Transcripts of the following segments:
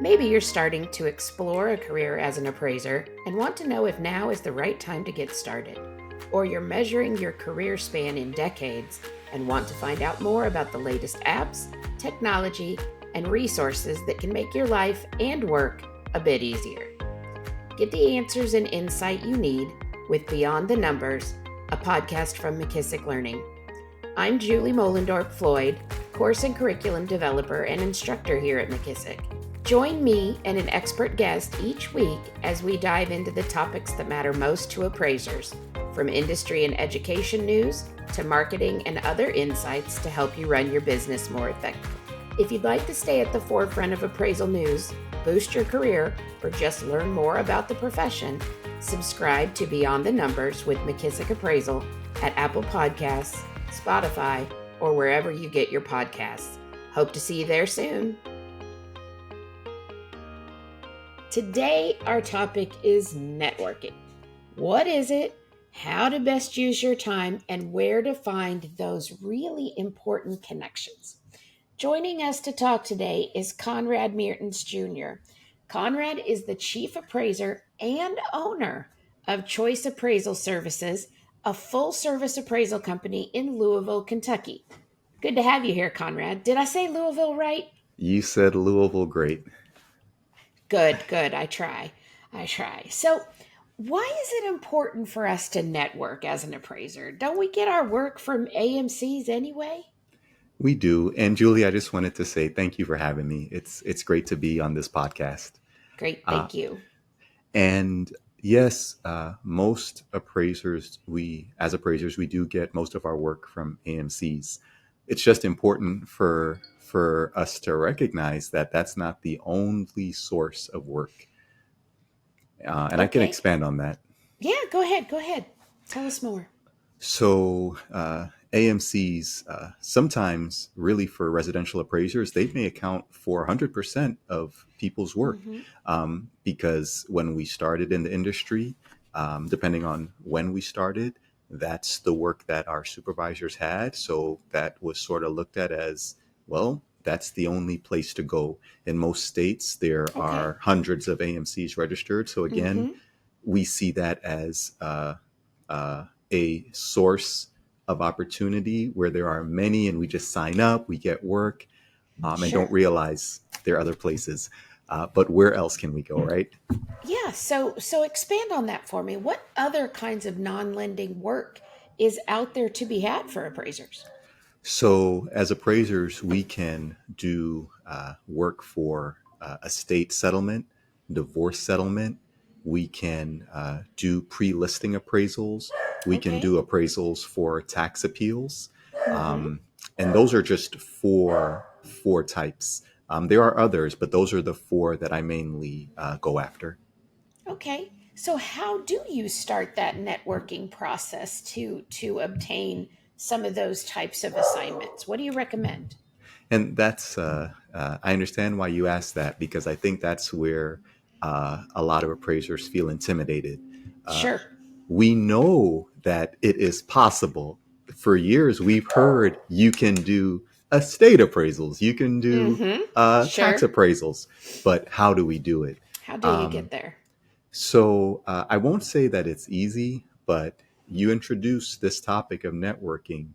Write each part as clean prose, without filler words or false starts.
Maybe you're starting to explore a career as an appraiser and want to know if now is the right time to get started. Or you're measuring your career span in decades and want to find out more about the latest apps, technology, and resources that can make your life and work a bit easier. Get the answers and insight you need with Beyond the Numbers, a podcast from McKissock Learning. I'm Julie Mollendorp Floyd, course and curriculum developer and instructor here at McKissock. Join me and an expert guest each week as we dive into the topics that matter most to appraisers, from industry and education news to marketing and other insights to help you run your business more effectively. If you'd like to stay at the forefront of appraisal news, boost your career, or just learn more about the profession, subscribe to Beyond the Numbers with McKissock Appraisal at Apple Podcasts, Spotify, or wherever you get your podcasts. Hope to see you there soon. Today, our topic is networking. What is it? How to best use your time, and where to find those really important connections. Joining us to talk today is Conrad Meertins Jr. Conrad is the chief appraiser and owner of Choice Appraisal Services, a full-service appraisal company in Louisville, Kentucky. Good to have you here, Conrad. Did I say Louisville right? You said Louisville great. Good. I try. So, why is it important for us to network as an appraiser? Don't we get our work from AMCs anyway? We do. And Julie, I just wanted to say thank you for having me. It's great to be on this podcast. Great, thank you. And yes, most appraisers, as appraisers, we do get most of our work from AMCs. It's just important for us to recognize that that's not the only source of work. And I can expand on that. Yeah, go ahead. Tell us more. So AMCs, sometimes really for residential appraisers, they may account for 100% of people's work. Because when we started in the industry, depending on when we started, that's the work that our supervisors had. So that was sort of looked at as, well, that's the only place to go. In most states, there are hundreds of AMCs registered. So again, we see that as a source of opportunity where there are many, and we just sign up, we get work, and don't realize there are other places. But where else can we go, right? Yeah, so expand on that for me. What other kinds of non-lending work is out there to be had for appraisers? So as appraisers, we can do work for estate settlement, divorce settlement. We can do pre-listing appraisals. We can do appraisals for tax appeals. And those are just four types. There are others, but those are the four that I mainly go after. Okay. So how do you start that networking process to obtain some of those types of assignments? What do you recommend? And that's, I understand why you asked that, because I think that's where a lot of appraisers feel intimidated. Sure. We know that it is possible. For years, we've heard you can do estate appraisals, you can do tax appraisals, but how do we do it? How do you get there? So I won't say that it's easy, but you introduce this topic of networking.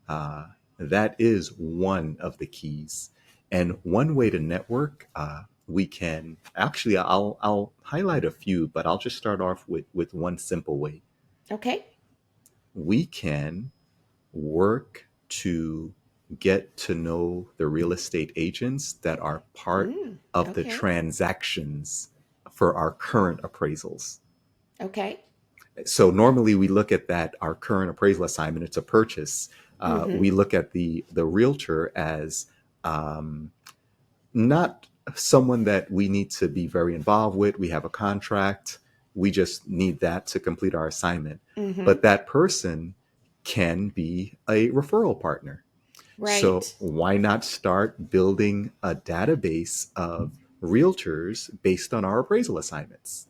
That is one of the keys. And one way to network, we can actually, I'll highlight a few, but I'll just start off with one simple way. Okay. We can work to get to know the real estate agents that are part of the transactions for our current appraisals. Okay. So normally we look at that, our current appraisal assignment, it's a purchase. We look at the realtor as not someone that we need to be very involved with. We have a contract. We just need that to complete our assignment. But that person can be a referral partner. Right. So why not start building a database of realtors based on our appraisal assignments?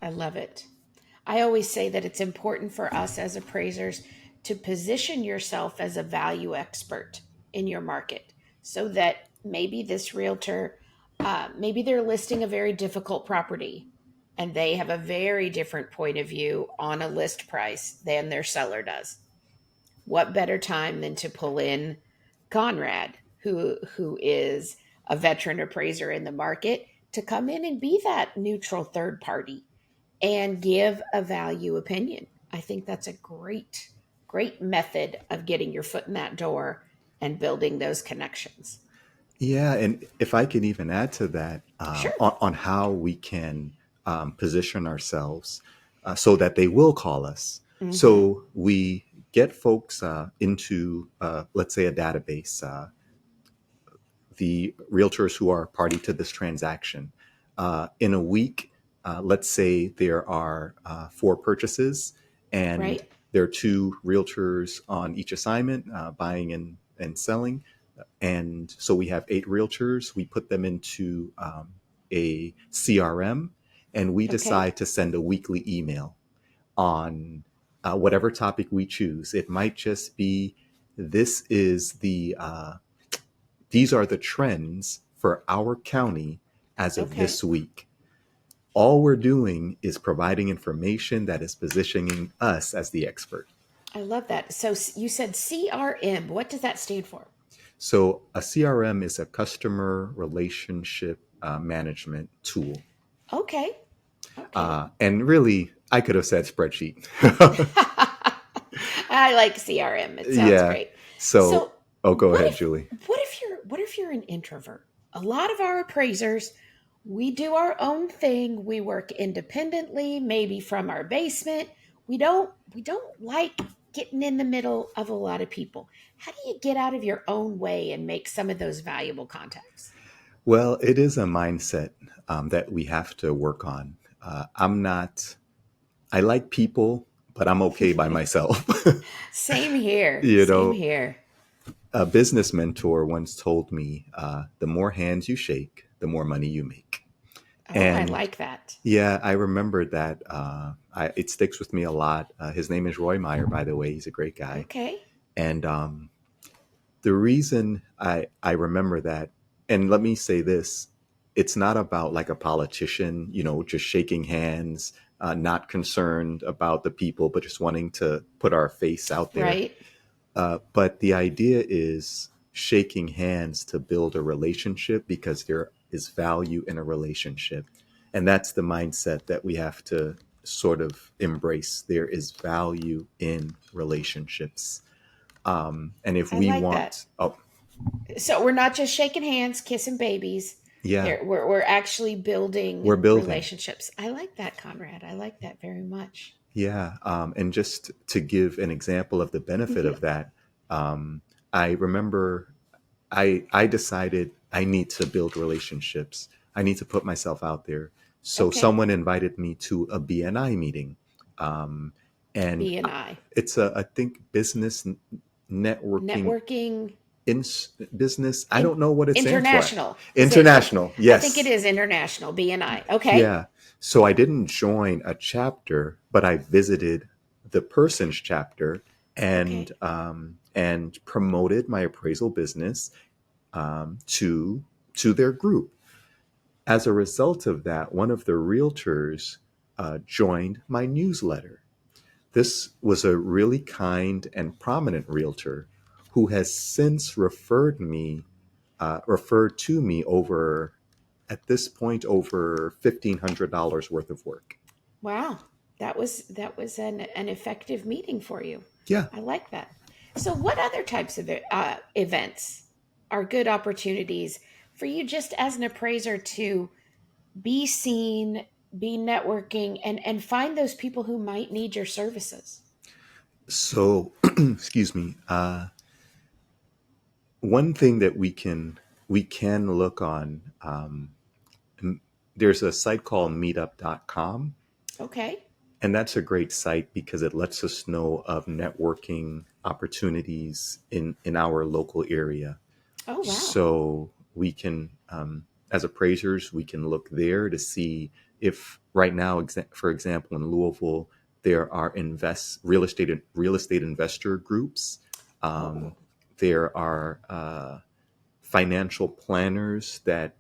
I love it. I always say that it's important for us as appraisers to position yourself as a value expert in your market so that maybe this realtor Maybe they're listing a very difficult property and they have a very different point of view on a list price than their seller does. What better time than to pull in Conrad, who is a veteran appraiser in the market, to come in and be that neutral third party and give a value opinion. I think that's a great method of getting your foot in that door and building those connections. Yeah, and if I can even add to that, Sure. on how we can position ourselves so that they will call us. Mm-hmm. So we get folks into, let's say, a database, the realtors who are party to this transaction. In a week, let's say there are 4 purchases, and Right. there are 2 realtors on each assignment, buying and selling. And so we have 8 realtors. We put them into a CRM, and we Okay. decide to send a weekly email on whatever topic we choose. It might just be this is these are the trends for our county as of Okay. this week. All we're doing is providing information that is positioning us as the expert. I love that. So you said CRM. What does that stand for? So a CRM is a customer relationship management tool. Okay. Okay. And really, I could have said spreadsheet. I like CRM. It sounds Yeah. great. So, So oh, go what ahead, if Julie. what if you're an introvert? A lot of our appraisers, we do our own thing. We work independently, maybe from our basement. We don't like getting in the middle of a lot of people. How do you get out of your own way and make some of those valuable contacts? Well, it is a mindset that we have to work on. I'm not, I like people, but I'm okay by myself. Same here. You Same know, here. a business mentor once told me, the more hands you shake, the more money you make. Oh, I And like that. yeah, I remember that. It sticks with me a lot. His name is Roy Meyer, by the way. He's a great guy. Okay. And the reason I remember that, and let me say this, it's not about like a politician, just shaking hands, not concerned about the people, but just wanting to put our face out there. Right. But the idea is shaking hands to build a relationship because there is value in a relationship. And that's the mindset that we have to sort of embrace. There is value in relationships. And if I we like that. want, oh, So we're not just shaking hands, kissing babies. yeah, We're actually building we're building. relationships. I like that, Conrad. I like that very much. Yeah. And just to give an example of the benefit Hmm. of that, um, I remember I decided I need to build relationships. I need to put myself out there. So Okay. someone invited me to a BNI meeting. Um, and B and I. it's I think business networking Networking in business. I in don't know what it stands for. international. Is it okay? International. I think it Yes. is international. B and I. Okay. Yeah. So I didn't join a chapter, but I visited the person's chapter Okay. and promoted my appraisal business to their group. As a result of that, one of the realtors joined my newsletter. This was a really kind and prominent realtor who has since referred to me over, at this point, over $1,500 worth of work. Wow. That was an effective meeting for you. Yeah. I like that. So what other types of events are good opportunities for you just as an appraiser to be seen, be networking, and find those people who might need your services? So, excuse me. One thing that we can look on. There's a site called meetup.com. Okay. And that's a great site because it lets us know of networking opportunities in our local area. Oh, wow. So we can, as appraisers, we can look there to see if right now, for example, in Louisville, there are real estate investor groups. Um, Oh, there are financial planners that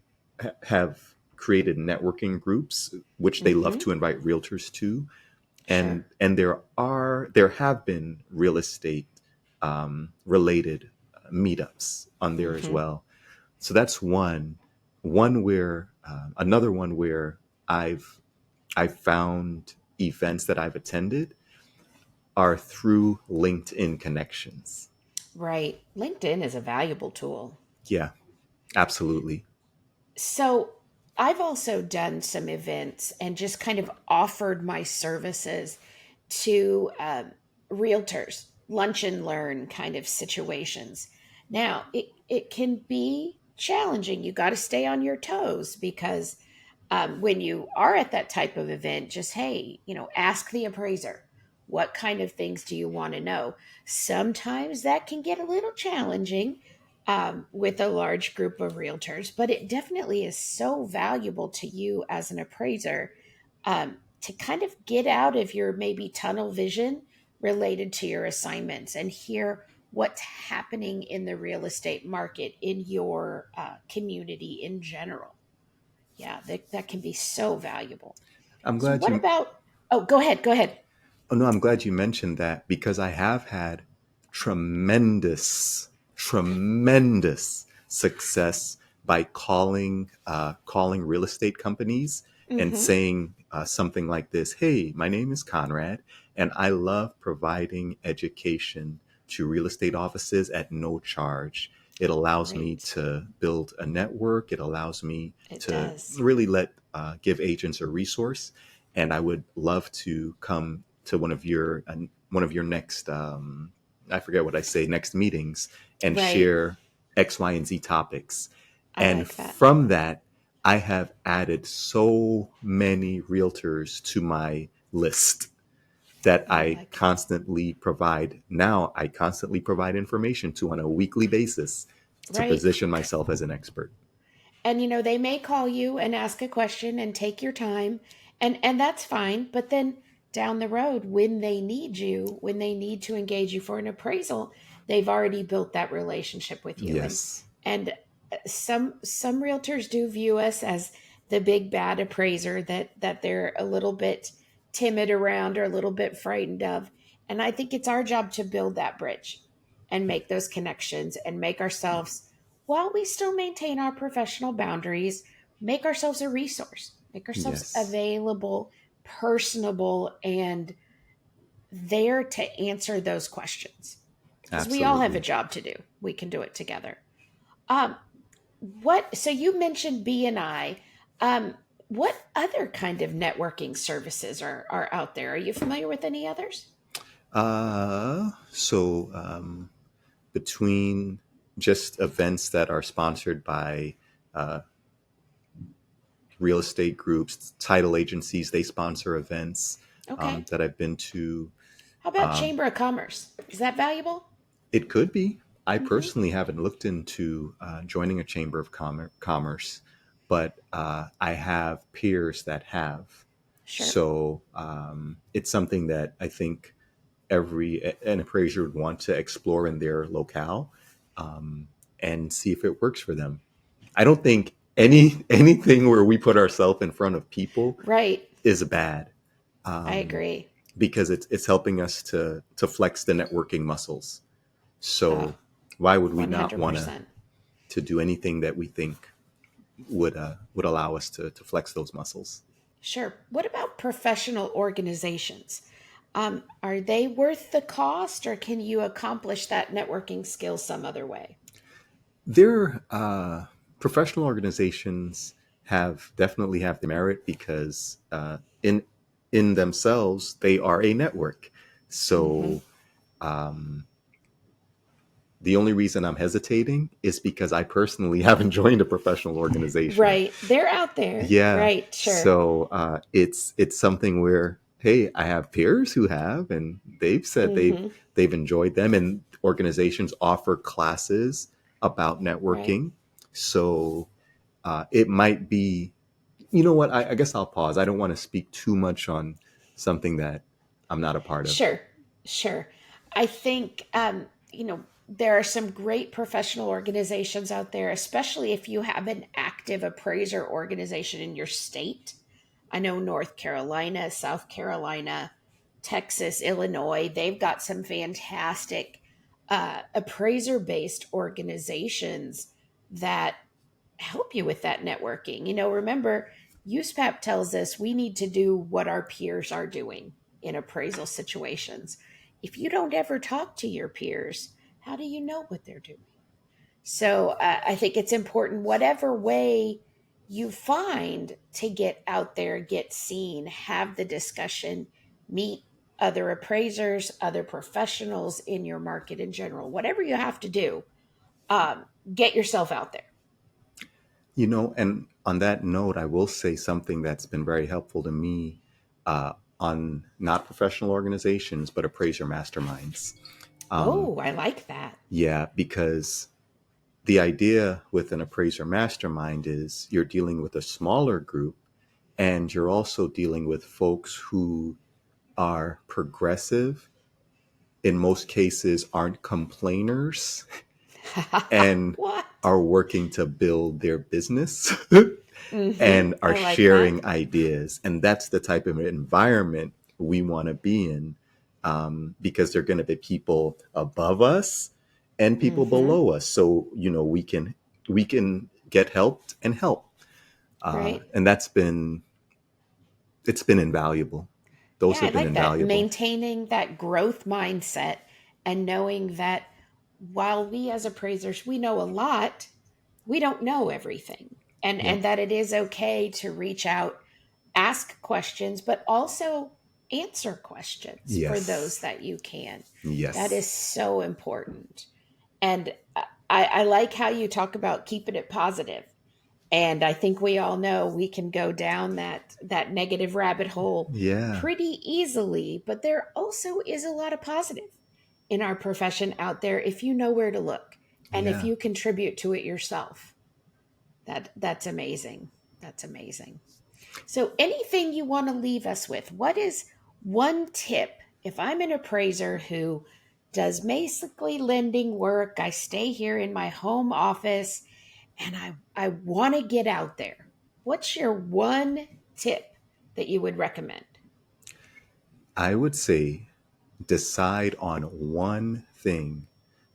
have created networking groups, which they love Mm-hmm. to invite realtors to, Sure. and there have been real estate related meetups on there as Mm-hmm. well. So that's one where another one where I've found events that I've attended are through LinkedIn connections. Right. LinkedIn is a valuable tool. Yeah, absolutely. So I've also done some events and just kind of offered my services to realtors, lunch and learn kind of situations. Now, it can be challenging. You got to stay on your toes because when you are at that type of event, just hey, ask the appraiser, what kind of things do you want to know? Sometimes that can get a little challenging with a large group of realtors, but it definitely is so valuable to you as an appraiser to kind of get out of your maybe tunnel vision related to your assignments and hear what's happening in the real estate market in your community in general. Yeah, that can be so valuable. I'm So, glad what you about? Oh, go ahead. Go ahead. Oh no, I'm glad you mentioned that because I have had tremendous success by calling real estate companies and Mm-hmm. saying something like this: "Hey, my name is Conrad, and I love providing education to real estate offices at no charge. It allows me Great. to build a network. It allows me It to does. really let give agents a resource, and I would love to come to one of your next I forget what I say next meetings and Right. share X, Y, and Z topics." I And like that. from that, I have added so many realtors to my list that I like it. I constantly provide information to on a weekly basis to Right. position myself as an expert. And they may call you and ask a question and take your time, and that's fine. But then down the road, when they need you, when they need to engage you for an appraisal, they've already built that relationship with you. And Yes, and some realtors do view us as the big bad appraiser that they're a little bit timid around or a little bit frightened of. And I think it's our job to build that bridge and make those connections and make ourselves, while we still maintain our professional boundaries, make ourselves a resource, make ourselves yes, available, personable, and there to answer those questions. Because we all have a absolutely. job to do. We can do it together. Um, so you mentioned BNI. What other kind of networking services are out there? Are you familiar with any others? So between just events that are sponsored by uh, real estate groups, title agencies, they sponsor events Okay. that I've been to. How about Chamber of Commerce? Is that valuable? It could be. I Mm-hmm. personally haven't looked into joining a chamber of commerce, but I have peers that have. Sure. So it's something that I think an appraiser would want to explore in their locale and see if it works for them. I don't think anything where we put ourselves in front of people Right. is bad I um, agree. because it's helping us to flex the networking muscles. Oh, So why would we not want 100%. to do anything that we think would allow us to flex those muscles? Sure. What about professional organizations? Are they worth the cost, or can you accomplish that networking skill some other way? Their professional organizations have definitely have the merit because in themselves they are a network. Mm-hmm. So um, the only reason I'm hesitating is because I personally haven't joined a professional organization. Right. They're out there. Yeah, Right. Sure. so it's something where hey, I have peers who have, and they've said Mm-hmm. they've enjoyed them, and organizations offer classes about Right. networking. So it might be, you know what? I guess I'll pause. I don't want to speak too much on something that I'm not a part of. Sure. Sure. I think, There are some great professional organizations out there, especially if you have an active appraiser organization in your state. I know North Carolina, South Carolina, Texas, Illinois, they've got some fantastic appraiser based organizations that help you with that networking. Remember, USPAP tells us we need to do what our peers are doing in appraisal situations. If you don't ever talk to your peers, how do you know what they're doing? So I think it's important, whatever way you find to get out there, get seen, have the discussion, meet other appraisers, other professionals in your market in general, whatever you have to do, get yourself out there. And on that note, I will say something that's been very helpful to me on not professional organizations, but appraiser masterminds. Oh, I like that. Yeah, because the idea with an appraiser mastermind is you're dealing with a smaller group, and you're also dealing with folks who are progressive, in most cases aren't complainers, and What? are working to build their business Mm-hmm. and are I like that. sharing ideas. And that's the type of environment we want to be in, because they're going to be people above us and people Mm-hmm. below us. So, we can get helped and help. Right. And it's been invaluable. Those Yeah, I have been like that. invaluable. Maintaining that growth mindset and knowing that while we as appraisers, we know a lot, we don't know everything. And Yep. and that it is okay to reach out, ask questions, but also answer questions for those Yes. that you can. That Yes. is so important. And I like how you talk about keeping it positive. And I think we all know we can go down that negative rabbit hole Yeah. pretty easily, but there also is a lot of positive in our profession out there if you know where to look and if Yeah. you contribute to it yourself. That's amazing. That's amazing. So anything you want to leave us with? What is one tip if I'm an appraiser who does basically lending work, I stay here in my home office and I want to get out there. What's your one tip that you would recommend? I would say decide on one thing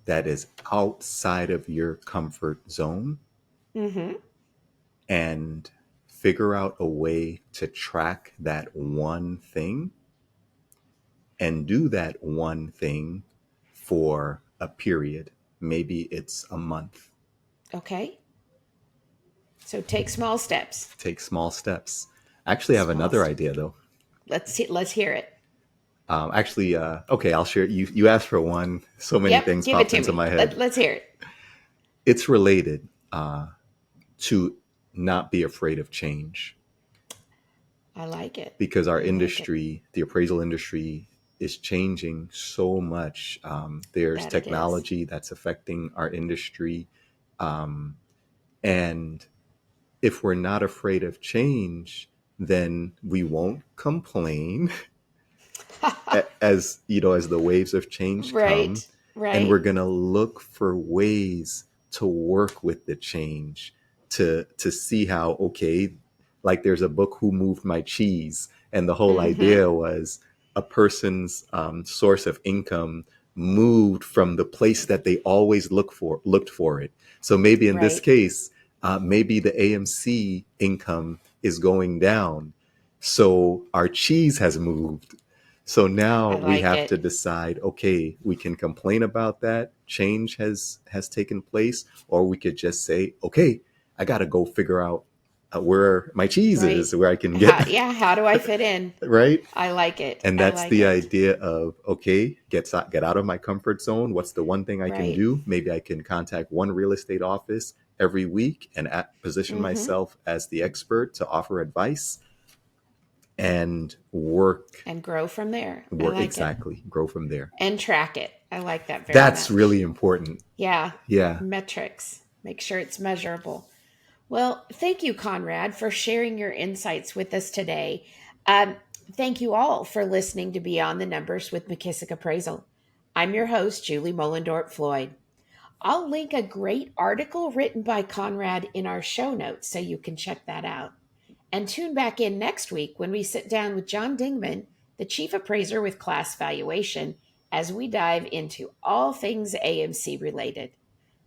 that is outside of your comfort zone, Mm-hmm. and figure out a way to track that one thing and do that one thing for a period. Maybe it's a month. Okay. So take small steps. Take small steps. I actually have Small another steps. idea though. Let's hear it. Okay, I'll share. You asked for one. So many Yep, things give it popped to into me. my head. Let's hear it. It's related to not be afraid of change, I like it. because our I like it. industry, the appraisal industry, is changing so much. There's That it is. technology that's affecting our industry. Um, and if we're not afraid of change, then we won't complain as the waves of change come, Right. and we're Right. going to look for ways to work with the change, to see how, okay, like there's a book, Who Moved My Cheese, and the whole Mm-hmm. idea was a person's source of income moved from the place that they always looked for it. So maybe in this Right. case, maybe the AMC income is going down, so our cheese has moved. So now I we like have to it. decide, okay, we can complain about that change has taken place, or we could just say, okay, I got to go figure out where my cheese Right. is, where I can get How do I fit in? right. I like it. And I that's like the it. idea of, okay, get out of my comfort zone. What's the one thing I can Right. do? Maybe I can contact one real estate office every week and position Mm-hmm. myself as the expert to offer advice and work. And grow from there. I Work like it. exactly, grow from there. And track it. I like that very That's really much. important. Yeah. Yeah. Metrics. Make sure it's measurable. Well, thank you, Conrad, for sharing your insights with us today. Um, Thank you all for listening to Beyond the Numbers with McKissock Appraisal. I'm your host, Julie Mollendorp Floyd. I'll link a great article written by Conrad in our show notes so you can check that out. And tune back in next week when we sit down with John Dingman, the Chief Appraiser with Class Valuation, as we dive into all things AMC related.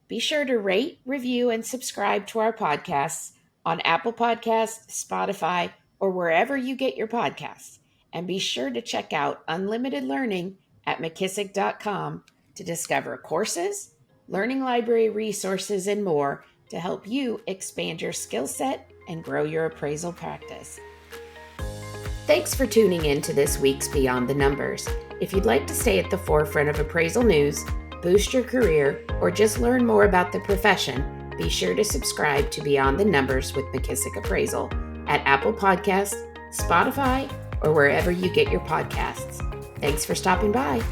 Be sure to rate, review, and subscribe to our podcasts on Apple Podcasts, Spotify, or wherever you get your podcasts. And be sure to check out Unlimited Learning at McKissock.com to discover courses, learning library resources, and more to help you expand your skill set and grow your appraisal practice. Thanks for tuning in to this week's Beyond the Numbers. If you'd like to stay at the forefront of appraisal news, boost your career, or just learn more about the profession, be sure to subscribe to Beyond the Numbers with McKissock Appraisal at Apple Podcasts, Spotify, or wherever you get your podcasts. Thanks for stopping by.